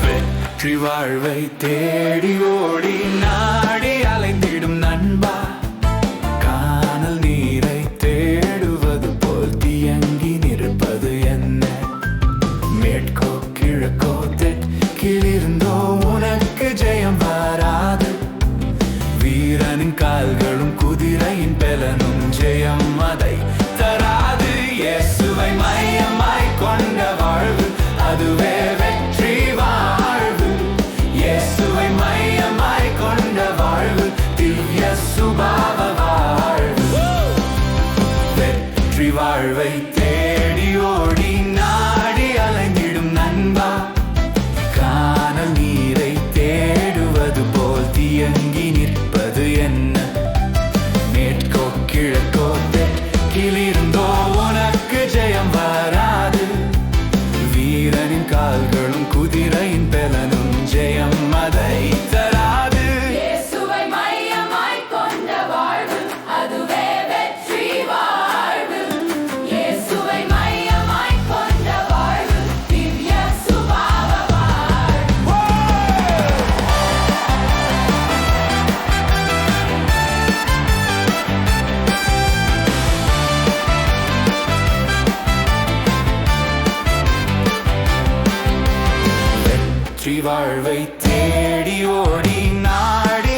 வெற்றி வாழ்வை தேடி ஓடி நாடி அலைந்திடும் நண்பா, கானல் நீரை தேடுவது போல் தியங்கி நிற்பது என்ன? மேற்கோ கிழக்கோ தெற்கிலிருந்தோ உனக்கு ஜெயம் வராது. வீரனின் கால்களும் குதிரையின் பெலனும் ஜெயம் அதை தராது. இயேசுவை மையமாய் கொண்ட வாழ்வு அதுவே வெற்றி வாழ்வு. இயேசுவை மையமாய் கொண்ட வாழ்வு திவ்ய சுபாவ வாழ்வு. வெற்றி வாழ்வை தேடி ஓடி நாடி அலைந்திடும் நண்பா, கானல் நீரை தேடுவது போல் தியங்கி நிற்பது என்ன? மேற்கோ கிழக்கோ தெற்கிலிருந்தோ உனக்கு ஜெயம் வராது. வீரனின் கால்களும் குதிரையின் பெலனும் ஜெயம் அதை தராது. இயேசுவை மையமாய் கொண்ட வாழ்வு அதுவே வெற்றி வாழ்வு. இயேசுவை மையமாய் கொண்ட வாழ்வு திவ்ய சுபாவ வாழ்வு. வெற்றி வாழ்வை தேடி ஓடி நாடி